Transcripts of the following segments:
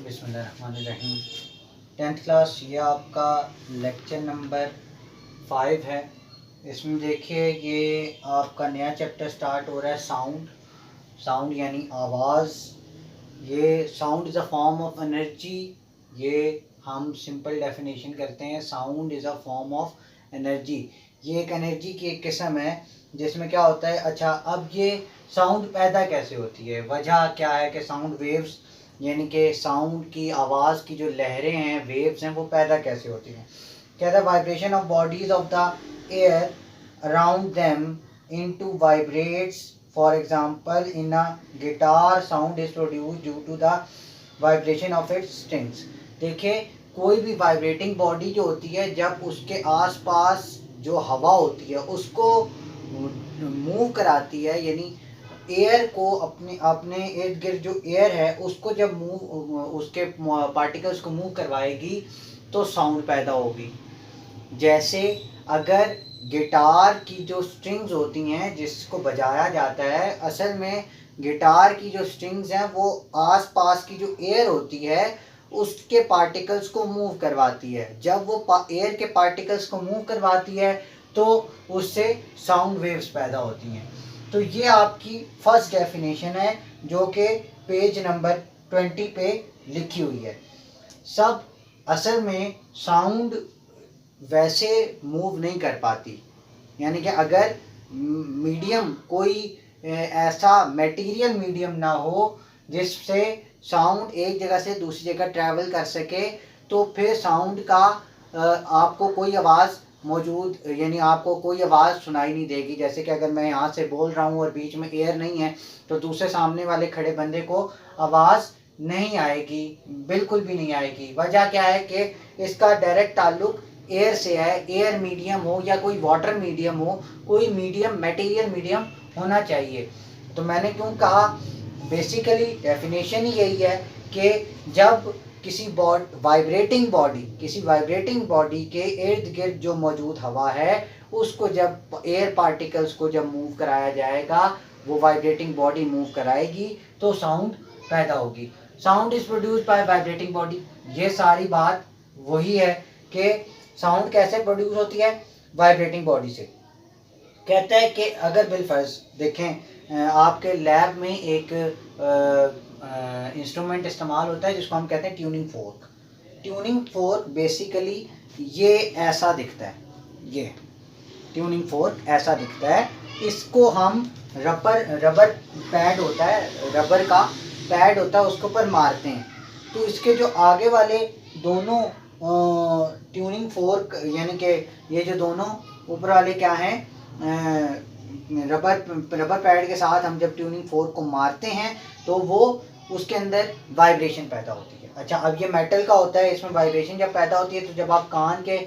बिस्मिल्लाहिर्रहमानिर्रहीम। 10th class ये आपका लेक्चर नंबर 5 है। इसमें देखिए ये आपका नया चैप्टर स्टार्ट हो रहा है, साउंड यानी आवाज़। ये sound is a form of energy. ये हम सिंपल डेफिनेशन करते हैं, sound is a form of energy. ये एक एनर्जी की एक किस्म है जिसमें क्या होता है। अच्छा, अब ये साउंड पैदा कैसे होती है, वजह क्या है कि साउंड वेव्स यानी कि साउंड की आवाज़ की जो लहरें हैं, वेव्स हैं, वो पैदा कैसे होती हैं। कहता है vibration of bodies of the air around them into vibrates. For example in a guitar sound is produce due to the vibration of its strings. देखिए कोई भी वाइब्रेटिंग बॉडी जो होती है, जब उसके आसपास जो हवा होती है उसको मूव कराती है, यानी एयर को अपने अपने इर्द गिर्द जो एयर है उसको जब उसके पार्टिकल्स को मूव करवाएगी तो साउंड पैदा होगी। जैसे अगर गिटार की जो स्ट्रिंग्स होती हैं जिसको बजाया जाता है, असल में गिटार की जो स्ट्रिंग्स हैं वो आसपास की जो एयर होती है उसके पार्टिकल्स को मूव करवाती है। जब वो एयर के पार्टिकल्स को मूव करवाती है तो उससे साउंड वेव्स पैदा होती हैं। तो ये आपकी फर्स्ट डेफिनेशन है जो कि पेज नंबर 20 पे लिखी हुई है। सब असल में साउंड वैसे मूव नहीं कर पाती, यानी कि अगर मीडियम कोई ऐसा मटेरियल मीडियम ना हो जिससे साउंड एक जगह से दूसरी जगह ट्रैवल कर सके, तो फिर साउंड का आपको कोई आवाज़ मौजूद, यानी आपको कोई आवाज़ सुनाई नहीं देगी। जैसे कि अगर मैं यहाँ से बोल रहा हूँ और बीच में एयर नहीं है तो दूसरे सामने वाले खड़े बंदे को आवाज़ नहीं आएगी, बिल्कुल भी नहीं आएगी। वजह क्या है कि इसका डायरेक्ट ताल्लुक एयर से है। एयर मीडियम हो या कोई वाटर मीडियम हो, कोई मीडियम मटेरियल मीडियम होना चाहिए। तो मैंने क्यों कहा, बेसिकली डेफिनेशन ही यही है कि जब किसी वाइब्रेटिंग बॉडी के इर्द गिर्द जो मौजूद हवा है उसको जब एयर पार्टिकल्स को जब मूव कराया जाएगा, वो वाइब्रेटिंग बॉडी मूव कराएगी तो साउंड पैदा होगी। Sound is produced by vibrating body. ये सारी बात वही है कि साउंड कैसे प्रोड्यूस होती है, वाइब्रेटिंग बॉडी से। कहता है कि अगर बिलफर्ज देखें आपके लैब में एक इंस्ट्रूमेंट इस्तेमाल होता है जिसको हम कहते हैं tuning fork. Tuning fork basically ये ऐसा दिखता है, ये ट्यूनिंग फोर्क ऐसा दिखता है। इसको हम रबर पैड होता है, रबर का पैड होता है, उसके ऊपर मारते हैं तो इसके जो आगे वाले दोनों ट्यूनिंग फोर्क यानी कि ये जो दोनों ऊपर वाले क्या हैं, रबर पैड के साथ हम जब ट्यूनिंग फोर्क को मारते हैं तो वो उसके अंदर वाइब्रेशन पैदा होती है। अच्छा, अब ये मेटल का होता है, इसमें वाइब्रेशन जब पैदा होती है तो जब आप कान के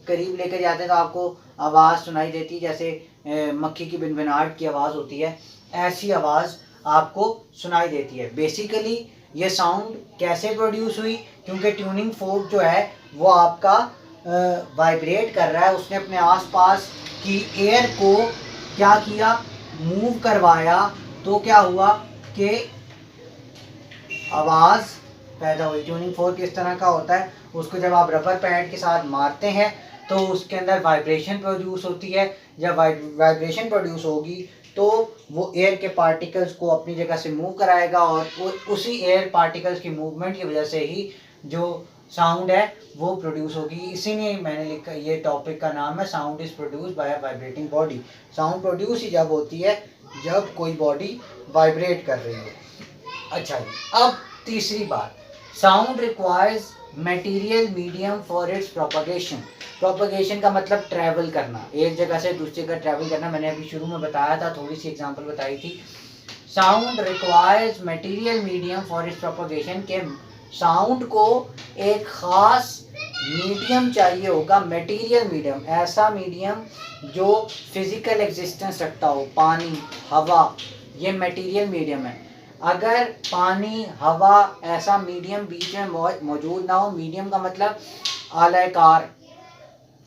करीब लेकर जाते हैं तो आपको आवाज़ सुनाई देती है, जैसे मक्खी की भिनभिनाहट की आवाज़ होती है, ऐसी आवाज़ आपको सुनाई देती है। बेसिकली ये साउंड कैसे प्रोड्यूस हुई, क्योंकि ट्यूनिंग फोर्क जो है वो आपका वाइब्रेट कर रहा है, उसने अपने आसपास की एयर को क्या किया, मूव करवाया, तो क्या हुआ कि आवाज़ पैदा हुई। ट्यूनिंग फोर्क किस तरह का होता है, उसको जब आप रबर पैड के साथ मारते हैं तो उसके अंदर वाइब्रेशन प्रोड्यूस होती है। जब वाइब्रेशन प्रोड्यूस होगी तो वो एयर के पार्टिकल्स को अपनी जगह से मूव कराएगा और उसी एयर पार्टिकल्स की मूवमेंट की वजह से ही जो साउंड है वो प्रोड्यूस होगी। इसीलिए मैंने लिखा, ये टॉपिक का नाम है sound is produce by vibrating body. Sound produce ही जब होती है जब कोई बॉडी वाइब्रेट कर रही हो। अच्छा जी, अब तीसरी बात, sound requires material medium for its propagation. Propagation का मतलब ट्रैवल करना, एक जगह से दूसरी जगह ट्रैवल करना। मैंने अभी शुरू में बताया था, थोड़ी सी एग्जांपल बताई थी। Sound requires material medium for its propagation, के साउंड को एक ख़ास मीडियम चाहिए होगा, मटेरियल मीडियम, ऐसा मीडियम जो फिजिकल एग्जिस्टेंस रखता हो। पानी, हवा, ये मटेरियल मीडियम है। अगर पानी, हवा, ऐसा मीडियम बीच में मौजूद ना हो, मीडियम का मतलब आलाकार,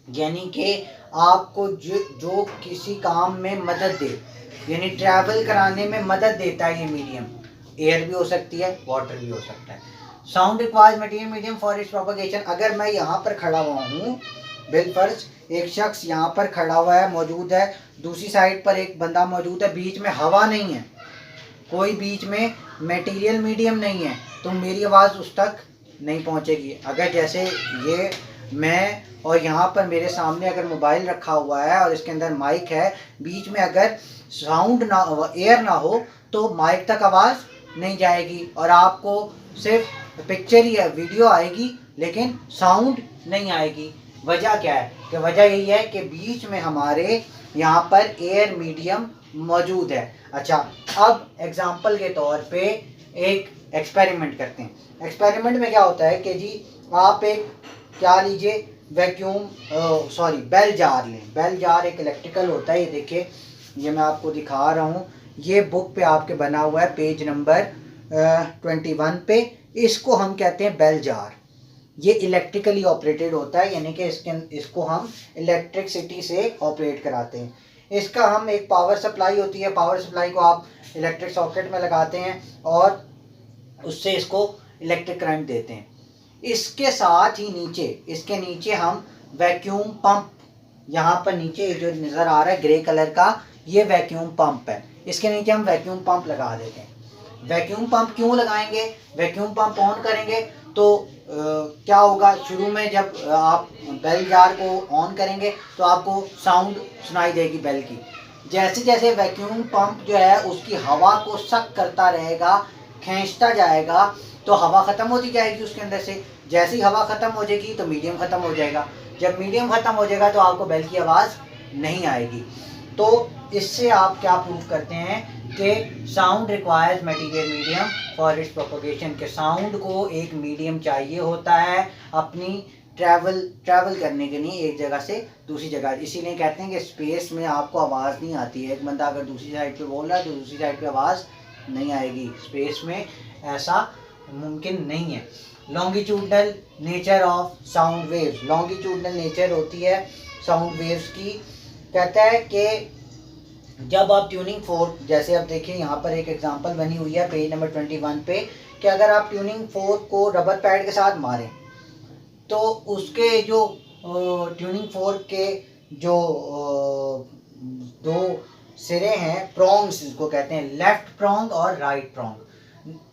यानी कि आपको जो किसी काम में मदद दे, यानी ट्रैवल कराने में मदद देता है, ये मीडियम एयर भी हो सकती है, वाटर भी हो सकता है। Sound requires material medium for its propagation. अगर मैं यहाँ पर खड़ा हुआ हूँ, बिलफर्ज एक शख्स यहाँ पर खड़ा हुआ है, मौजूद है, दूसरी साइड पर एक बंदा मौजूद है, बीच में हवा नहीं है, कोई बीच में मटेरियल मीडियम नहीं है, तो मेरी आवाज़ उस तक नहीं पहुँचेगी। अगर जैसे ये मैं और यहाँ पर मेरे सामने अगर मोबाइल रखा हुआ है और इसके अंदर माइक है, बीच में अगर साउंड ना, एयर ना हो, तो माइक तक आवाज़ नहीं जाएगी और आपको सिर्फ पिक्चर ही है, वीडियो आएगी लेकिन साउंड नहीं आएगी। वजह क्या है? कि वजह यही है कि बीच में हमारे यहाँ पर एयर मीडियम मौजूद है। अच्छा, अब एग्जांपल के तौर पे एक एक्सपेरिमेंट करते हैं। एक्सपेरिमेंट में क्या होता है कि जी आप एक क्या लीजिए, बेल जार लें। बेल जार एक इलेक्ट्रिकल होता है, ये देखिए, ये मैं आपको दिखा रहा हूँ, ये बुक पे आपके बना हुआ है पेज नंबर 21 पे। इसको हम कहते हैं बेल जार। ये इलेक्ट्रिकली ऑपरेटेड होता है, यानी कि इसको हम इलेक्ट्रिसिटी से ऑपरेट कराते हैं। इसका हम एक पावर सप्लाई होती है, पावर सप्लाई को आप इलेक्ट्रिक सॉकेट में लगाते हैं और उससे इसको इलेक्ट्रिक करंट देते हैं। इसके साथ ही नीचे, इसके नीचे हम वैक्यूम पंप, यहाँ पर नीचे जो नज़र आ रहा है ग्रे कलर का, ये वैक्यूम पंप है, इसके नीचे हम वैक्यूम पंप लगा देते हैं। वैक्यूम पंप क्यों लगाएंगे? वैक्यूम पंप ऑन करेंगे तो क्या होगा, शुरू में जब आप बेल जार को ऑन करेंगे तो आपको साउंड सुनाई देगी बेल की। जैसे जैसे वैक्यूम पंप जो है उसकी हवा को सक करता रहेगा, खींचता जाएगा, तो हवा ख़त्म होती जाएगी उसके अंदर से। जैसे ही हवा ख़त्म हो जाएगी तो मीडियम ख़त्म हो जाएगा, जब मीडियम ख़त्म हो जाएगा तो आपको बेल की आवाज़ नहीं आएगी। तो इससे आप क्या प्रूव करते हैं कि sound requires material medium for its propagation, के साउंड को एक मीडियम चाहिए होता है अपनी ट्रैवल करने के लिए एक जगह से दूसरी जगह। इसीलिए कहते हैं कि स्पेस में आपको आवाज़ नहीं आती है, एक बंदा अगर दूसरी साइड पे बोल रहा है तो दूसरी साइड पे आवाज़ नहीं आएगी, स्पेस में ऐसा मुमकिन नहीं है। Longitudinal nature of sound waves, longitudinal nature होती है साउंड वेव्स की। कहता है कि जब आप ट्यूनिंग फोर्क, जैसे आप देखिए यहाँ पर एक एग्जांपल बनी हुई है पेज नंबर 21 पे, कि अगर आप ट्यूनिंग फोर्क को रबर पैड के साथ मारें तो उसके जो ट्यूनिंग फोर्क के जो दो सिरे हैं, प्रॉन्ग्स जिसको कहते हैं, लेफ्ट प्रॉन्ग और राइट प्रॉन्ग,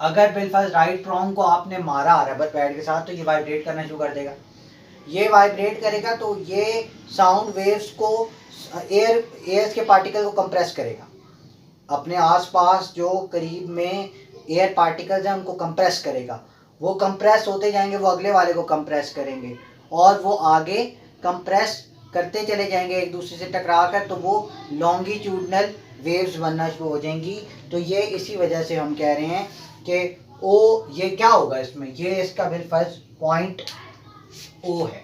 अगर बिलफर्ज राइट प्रॉन्ग को आपने मारा रबर पैड के साथ तो ये वाइब्रेट करना शुरू कर देगा। ये वाइब्रेट करेगा तो ये साउंड वेव्स को, एयर के पार्टिकल को कंप्रेस करेगा, अपने आसपास जो करीब में एयर पार्टिकल्स हैं उनको कंप्रेस करेगा। वो कंप्रेस होते जाएंगे, वो अगले वाले को कंप्रेस करेंगे और वो आगे कंप्रेस करते चले जाएंगे एक दूसरे से टकरा कर, तो वो लॉन्गिट्यूडनल वेव्स बनना शुरू हो जाएंगी। तो ये इसी वजह से हम कह रहे हैं कि ओ, ये क्या होगा इसमें, ये इसका बिलफर्ज पॉइंट ओ है,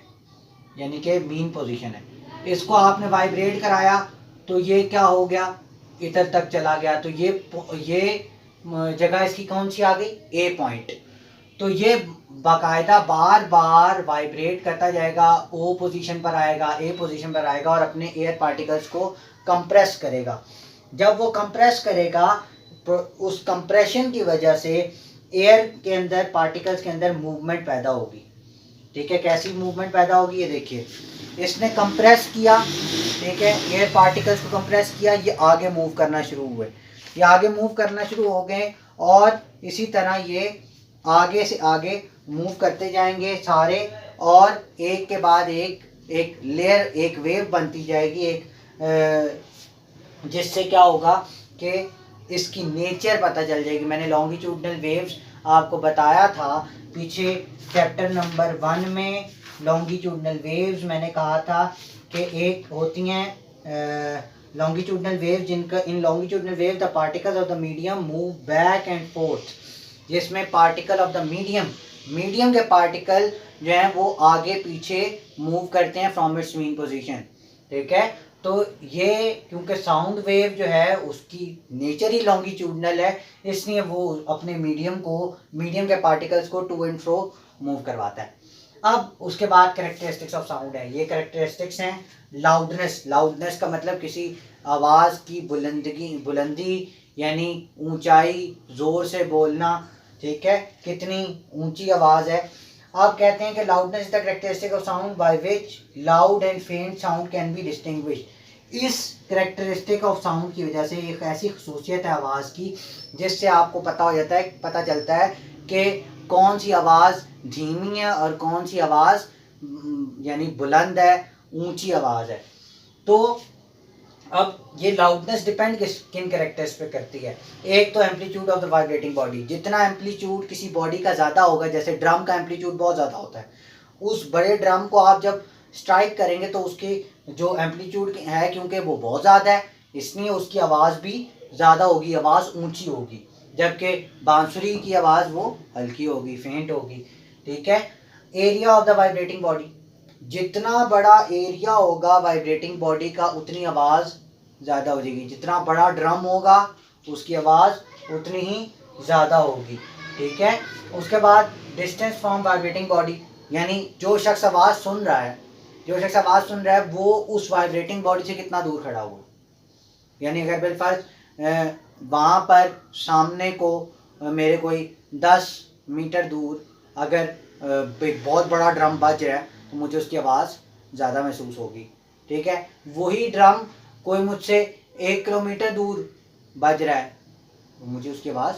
यानी कि मीन पोजीशन है। इसको आपने वाइब्रेट कराया तो ये क्या हो गया, इधर तक चला गया, तो ये जगह इसकी कौन सी आ गई, ए पॉइंट। तो ये बाकायदा बार बार वाइब्रेट करता जाएगा, ओ पोजीशन पर आएगा, ए पोजीशन पर आएगा और अपने एयर पार्टिकल्स को कंप्रेस करेगा। जब वो कंप्रेस करेगा तो उस कंप्रेशन की वजह से एयर के अंदर, पार्टिकल्स के अंदर मूवमेंट पैदा होगी। ठीक है, कैसी मूवमेंट पैदा होगी, ये देखिए, इसने कंप्रेस किया, ठीक है, एयर पार्टिकल्स को कंप्रेस किया, ये आगे मूव करना शुरू हुए, ये आगे मूव करना शुरू हो गए और इसी तरह ये आगे से आगे मूव करते जाएंगे सारे, और एक के बाद एक लेयर, एक वेव बनती जाएगी, एक जिससे क्या होगा कि इसकी नेचर पता चल जाएगी। मैंने लॉन्गिट्यूडनल वेव्स आपको बताया था पीछे चैप्टर नंबर 1 में, लॉन्गिट्यूडनल वेव्स मैंने कहा था कि एक होती हैं लॉन्गिट्यूडनल वेव, जिनका in longitudinal wave the particles of the medium move back and forth, जिसमें पार्टिकल ऑफ द मीडियम के पार्टिकल जो हैं वो आगे पीछे मूव करते हैं फ्रॉम इट्स मीन पोजीशन। ठीक है, तो ये क्योंकि साउंड वेव जो है उसकी नेचर ही लॉन्गिट्यूडनल है, इसलिए वो अपने मीडियम के पार्टिकल्स को टू एंड फ्रो मूव करवाता है। अब उसके बाद कैरेक्टरिस्टिक्स ऑफ साउंड है, ये कैरेक्टरिस्टिक्स हैं। लाउडनेस का मतलब किसी आवाज़ की बुलंदी यानी ऊंचाई, ज़ोर से बोलना, ठीक है, कितनी ऊंची आवाज़ है। आप कहते हैं कि loudness is the characteristic of sound by which loud and फेंट साउंड कैन बी डिस्टिंग्विश। इस कैरेक्टरिस्टिक ऑफ साउंड की वजह से एक ऐसी खसूसियत है आवाज़ की जिससे आपको पता चलता है कि कौन सी आवाज़ धीमी है और कौन सी आवाज़ यानी बुलंद है, ऊंची आवाज़ है। तो अब ये लाउडनेस डिपेंड किन कैरेक्टर्स पे करती है। एक तो amplitude of the vibrating body, जितना एम्पलीट्यूड किसी बॉडी का ज़्यादा होगा, जैसे ड्रम का एम्पलीट्यूड बहुत ज़्यादा होता है, उस बड़े ड्रम को आप जब स्ट्राइक करेंगे तो उसकी जो एम्पलीट्यूड है, क्योंकि वो बहुत ज़्यादा है, इसलिए उसकी आवाज़ भी ज़्यादा होगी, आवाज़ ऊंची होगी। जबकि बांसुरी की आवाज़ वो हल्की होगी, फेंट होगी। ठीक है। Area of the vibrating body, जितना बड़ा एरिया होगा वाइब्रेटिंग बॉडी का उतनी आवाज़ ज़्यादा हो जाएगी। जितना बड़ा ड्रम होगा उसकी आवाज़ उतनी ही ज़्यादा होगी। ठीक है। उसके बाद डिस्टेंस फ्रॉम वाइब्रेटिंग बॉडी, यानी जो शख्स आवाज़ सुन रहा है वो उस वाइब्रेटिंग बॉडी से कितना दूर खड़ा हुआ। यानी अगर बिलफर्ज वहाँ पर सामने को मेरे कोई 10 मीटर दूर अगर एक बहुत बड़ा ड्रम बज रहा है तो मुझे उसकी आवाज़ ज़्यादा महसूस होगी। ठीक है। वही ड्रम कोई मुझसे 1 किलोमीटर दूर बज रहा है तो मुझे उसकी आवाज़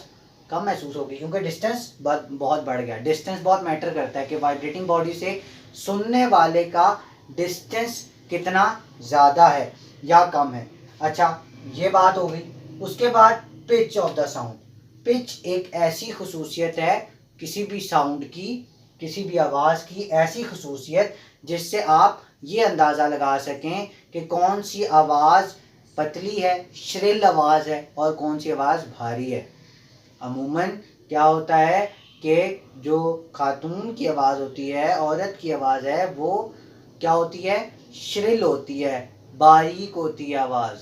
कम महसूस होगी, क्योंकि डिस्टेंस बहुत बढ़ गया। डिस्टेंस बहुत मैटर करता है कि वाइब्रेटिंग बॉडी से सुनने वाले का डिस्टेंस कितना ज़्यादा है या कम है। अच्छा, ये बात हो गई। उसके बाद pitch of the sound. Pitch एक ऐसी खसूसियत है किसी भी साउंड की, किसी भी आवाज़ की ऐसी खसूसियत जिससे आप ये अंदाज़ा लगा सकें कि कौन सी आवाज़ पतली है, श्रिल आवाज़ है, और कौन सी आवाज़ भारी है। अमूमन क्या होता है कि जो खातून की आवाज़ होती है, औरत की आवाज़ है, वो क्या होती है, श्रिल होती है, बारीक होती है आवाज़।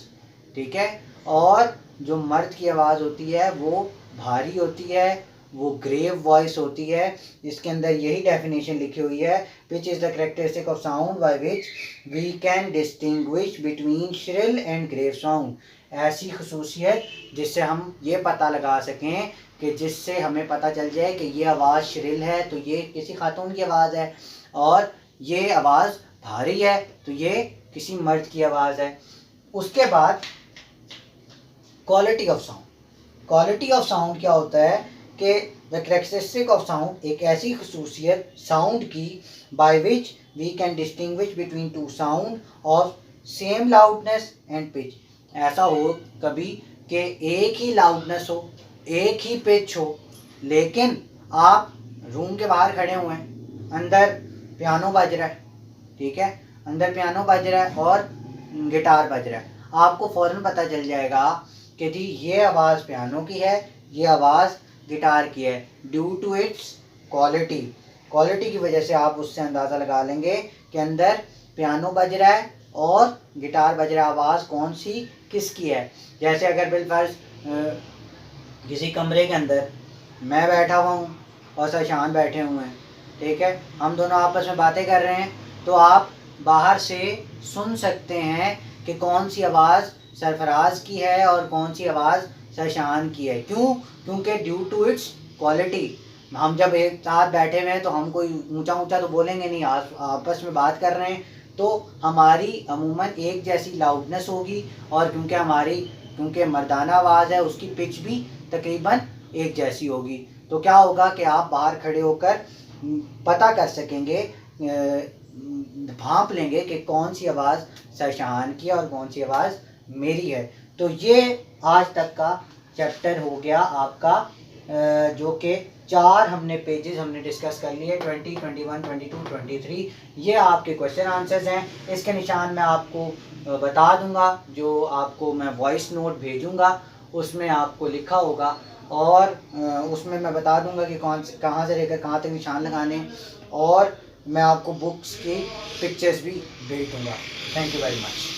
ठीक है। और जो मर्द की आवाज़ होती है वो भारी होती है, वो ग्रेव वॉइस होती है। इसके अंदर यही डेफिनेशन लिखी हुई है, pitch is the characteristic of sound by which we can distinguish between shrill and grave sound. ऐसी खसूसियत जिससे हम ये पता लगा सकें कि जिससे हमें पता चल जाए कि ये आवाज़ श्रिल है तो ये किसी खातून की आवाज़ है, और ये आवाज़ भारी है तो ये किसी मर्द की आवाज़ है। उसके बाद quality of sound. Quality of sound क्या होता है कि द कैरेक्टरिस्टिक ऑफ साउंड एक ऐसी खसूसियत साउंड की by which we can distinguish between two sound of same loudness and pitch. ऐसा हो कभी कि एक ही लाउडनेस हो, एक ही पिच हो, लेकिन आप रूम के बाहर खड़े हुए हैं, अंदर पियानो बज रहा है। ठीक है। अंदर पियानो बज रहा है और गिटार बज रहा है, आपको फ़ौरन पता चल जाएगा कि जी ये आवाज़ पियानो की है, ये आवाज़ गिटार की है, due to its quality. Quality की वजह से आप उससे अंदाज़ा लगा लेंगे कि अंदर पियानो बज रहा है और गिटार बज रहा है, आवाज़ कौन सी किसकी है। जैसे अगर बिलफर्ज किसी कमरे के अंदर मैं बैठा हुआ हूँ और सरशान बैठे हुए हैं, ठीक है, हम दोनों आपस में बातें कर रहे हैं, तो आप बाहर से सुन सकते हैं कि कौन सी आवाज़ सरफराज की है और कौन सी आवाज़ सरशान की है। क्यों? क्योंकि ड्यू टू इट्स क्वालिटी। हम जब एक साथ बैठे हुए हैं तो हम कोई ऊंचा ऊंचा तो बोलेंगे नहीं, आपस में बात कर रहे हैं तो हमारी अमूमन एक जैसी लाउडनेस होगी, और क्योंकि मर्दाना आवाज़ है उसकी पिच भी तकरीबन एक जैसी होगी। तो क्या होगा कि आप बाहर खड़े होकर पता कर सकेंगे, भांप लेंगे कि कौन सी आवाज़ सरशान की है और कौन सी आवाज़ मेरी है। तो ये आज तक का चैप्टर हो गया आपका, जो कि 4 पेजेस हमने डिस्कस कर लिए, 20, 21, 22, 23। ये आपके क्वेश्चन आंसर्स हैं। इसके निशान मैं आपको बता दूंगा, जो आपको मैं वॉइस नोट भेजूंगा उसमें आपको लिखा होगा, और उसमें मैं बता दूंगा कि कहाँ से लेकर कहाँ तक निशान लगाने, और मैं आपको बुक्स की पिक्चर्स भी भेज दूंगा। Thank you very much.